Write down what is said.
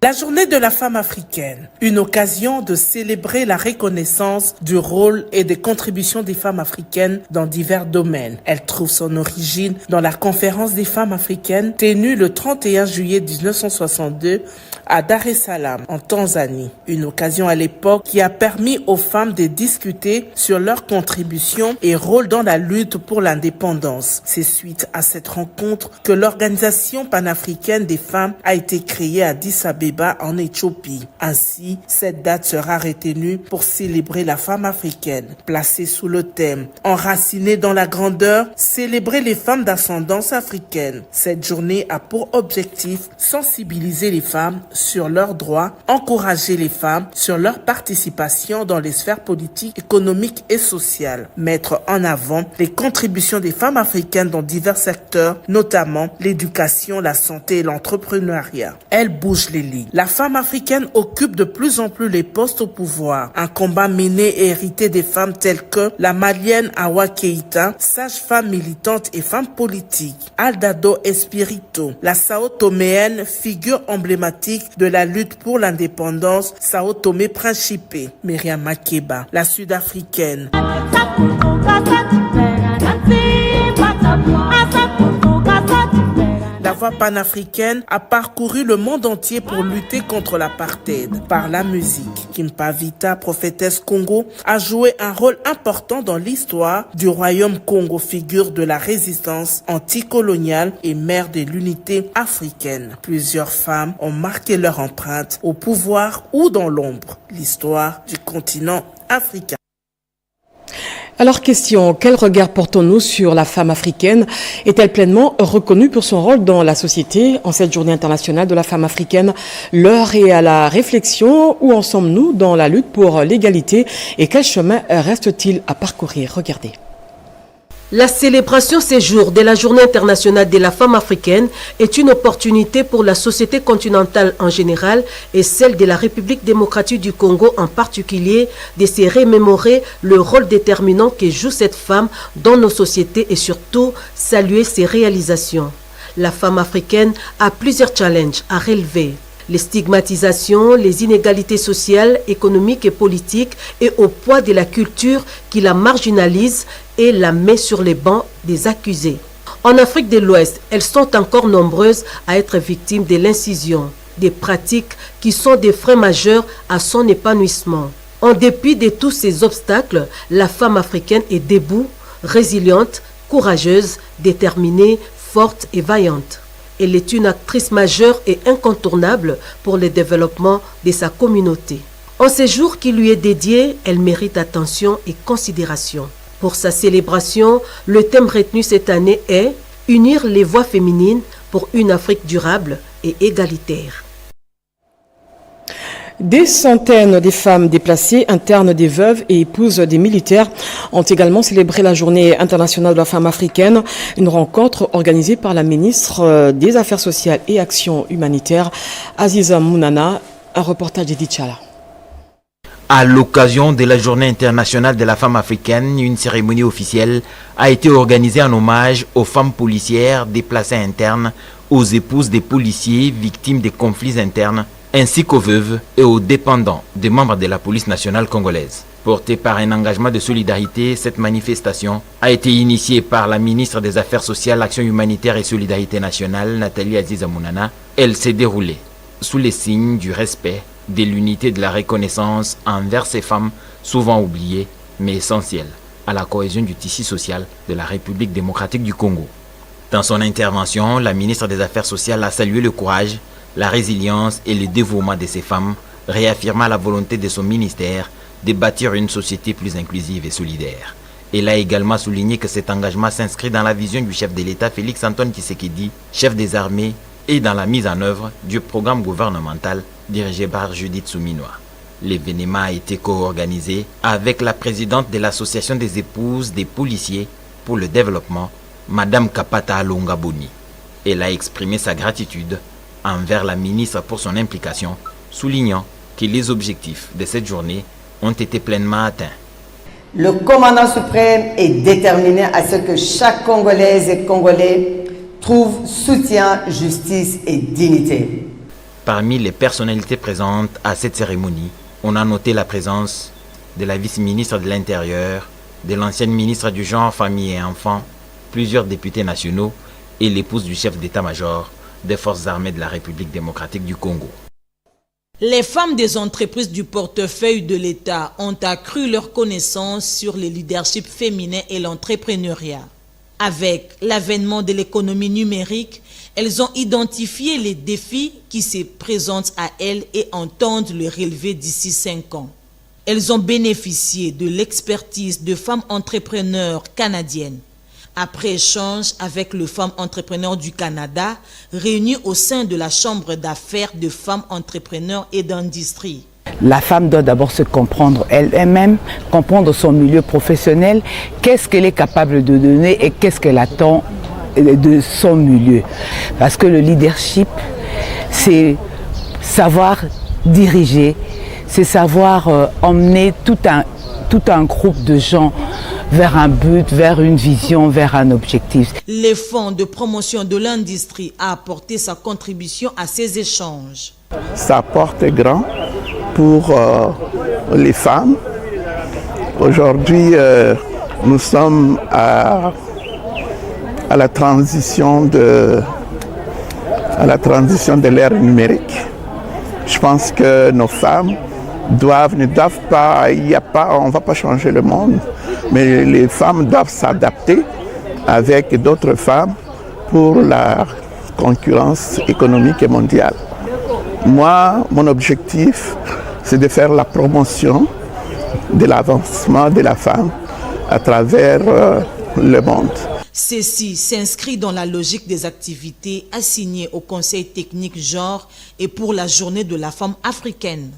La journée de la femme africaine, une occasion de célébrer la reconnaissance du rôle et des contributions des femmes africaines dans divers domaines. Elle trouve son origine dans la conférence des femmes africaines tenue le 31 juillet 1962 à Dar es Salaam, en Tanzanie. Une occasion à l'époque qui a permis aux femmes de discuter sur leurs contributions et rôle dans la lutte pour l'indépendance. C'est suite à cette rencontre que l'Organisation panafricaine des femmes a été créée à Addis Abeba en Éthiopie. Ainsi, cette date sera retenue pour célébrer la femme africaine, placée sous le thème « Enracinée dans la grandeur, célébrer les femmes d'ascendance africaine ». Cette journée a pour objectif sensibiliser les femmes sur leurs droits, encourager les femmes sur leur participation dans les sphères politiques, économiques et sociales, mettre en avant les contributions des femmes africaines dans divers secteurs, notamment l'éducation, la santé et l'entrepreneuriat. Elle bouge les lignes. La femme africaine occupe de plus en plus les postes au pouvoir. Un combat mené et hérité des femmes telles que la Malienne Awa Keïta, sage-femme militante et femme politique, Aldado Espirito, la Sao Toméenne, figure emblématique de la lutte pour l'indépendance, Sao Tomé Principe, Myriam Makeba, la sud-africaine. La voix panafricaine a parcouru le monde entier pour lutter contre l'apartheid. Par la musique, Kimpa Vita, prophétesse Congo, a joué un rôle important dans l'histoire du royaume Congo, figure de la résistance anticoloniale et mère de l'unité africaine. Plusieurs femmes ont marqué leur empreinte au pouvoir ou dans l'ombre. L'histoire du continent africain. Alors question, quel regard portons-nous sur la femme africaine? Est-elle pleinement reconnue pour son rôle dans la société en cette journée internationale de la femme africaine? L'heure est à la réflexion. Où en sommes-nous dans la lutte pour l'égalité et quel chemin reste-t-il à parcourir? Regardez. La célébration ces jours de la Journée internationale de la femme africaine est une opportunité pour la société continentale en général et celle de la République démocratique du Congo en particulier de se remémorer le rôle déterminant que joue cette femme dans nos sociétés et surtout saluer ses réalisations. La femme africaine a plusieurs challenges à relever. Les stigmatisations, les inégalités sociales, économiques et politiques et au poids de la culture qui la marginalise et la met sur les bancs des accusés. En Afrique de l'Ouest, elles sont encore nombreuses à être victimes de l'incision, des pratiques qui sont des freins majeurs à son épanouissement. En dépit de tous ces obstacles, la femme africaine est debout, résiliente, courageuse, déterminée, forte et vaillante. Elle est une actrice majeure et incontournable pour le développement de sa communauté. En ce jour qui lui est dédié, elle mérite attention et considération. Pour sa célébration, le thème retenu cette année est « Unir les voix féminines pour une Afrique durable et égalitaire ». Des centaines de femmes déplacées, internes des veuves et épouses des militaires ont également célébré la Journée internationale de la femme africaine, une rencontre organisée par la ministre des Affaires sociales et Actions humanitaires, Aziza Mounana, un reportage d'Edith Chala. À l'occasion de la Journée internationale de la femme africaine, une cérémonie officielle a été organisée en hommage aux femmes policières déplacées internes, aux épouses des policiers victimes des conflits internes, ainsi qu'aux veuves et aux dépendants des membres de la police nationale congolaise. Portée par un engagement de solidarité, cette manifestation a été initiée par la ministre des Affaires sociales, Action humanitaire et Solidarité nationale, Nathalie Aziza Mounana. Elle s'est déroulée sous les signes du respect, de l'unité, de la reconnaissance envers ces femmes souvent oubliées, mais essentielles à la cohésion du tissu social de la République démocratique du Congo. Dans son intervention, la ministre des Affaires sociales a salué le courage, la résilience et le dévouement de ces femmes, réaffirmant la volonté de son ministère de bâtir une société plus inclusive et solidaire. Elle a également souligné que cet engagement s'inscrit dans la vision du chef de l'État Félix Antoine Tshisekedi, chef des armées, et dans la mise en œuvre du programme gouvernemental dirigé par Judith Souminois. L'événement a été co-organisé avec la présidente de l'Association des épouses des policiers pour le développement, Madame Kapata Alonga Boni. Elle a exprimé sa gratitude envers la ministre pour son implication, soulignant que les objectifs de cette journée ont été pleinement atteints. Le commandant suprême est déterminé à ce que chaque Congolaise et Congolais trouve soutien, justice et dignité. Parmi les personnalités présentes à cette cérémonie, on a noté la présence de la vice-ministre de l'Intérieur, de l'ancienne ministre du Genre, Famille et Enfants, plusieurs députés nationaux et l'épouse du chef d'état-major des forces armées de la République démocratique du Congo. Les femmes des entreprises du portefeuille de l'État ont accru leur connaissance sur le leadership féminin et l'entrepreneuriat. Avec l'avènement de l'économie numérique, elles ont identifié les défis qui se présentent à elles et entendent le relever d'ici 5 ans. Elles ont bénéficié de l'expertise de femmes entrepreneurs canadiennes. Après échange avec le Femmes entrepreneurs du Canada, réunies au sein de la Chambre d'affaires de femmes entrepreneurs et d'industrie. La femme doit d'abord se comprendre elle-même, comprendre son milieu professionnel, qu'est-ce qu'elle est capable de donner et qu'est-ce qu'elle attend de son milieu. Parce que le leadership, c'est savoir diriger, c'est savoir emmener tout un groupe de gens vers un but, vers une vision, vers un objectif. Le Fonds de promotion de l'industrie a apporté sa contribution à ces échanges. Ça porte grand pour les femmes. Aujourd'hui, nous sommes à la transition de l'ère numérique. Je pense que nos femmes ne doivent pas, on ne va pas changer le monde, mais les femmes doivent s'adapter avec d'autres femmes pour la concurrence économique et mondiale. Moi, mon objectif, c'est de faire la promotion de l'avancement de la femme à travers le monde. Ceci s'inscrit dans la logique des activités assignées au Conseil technique genre et pour la journée de la femme africaine.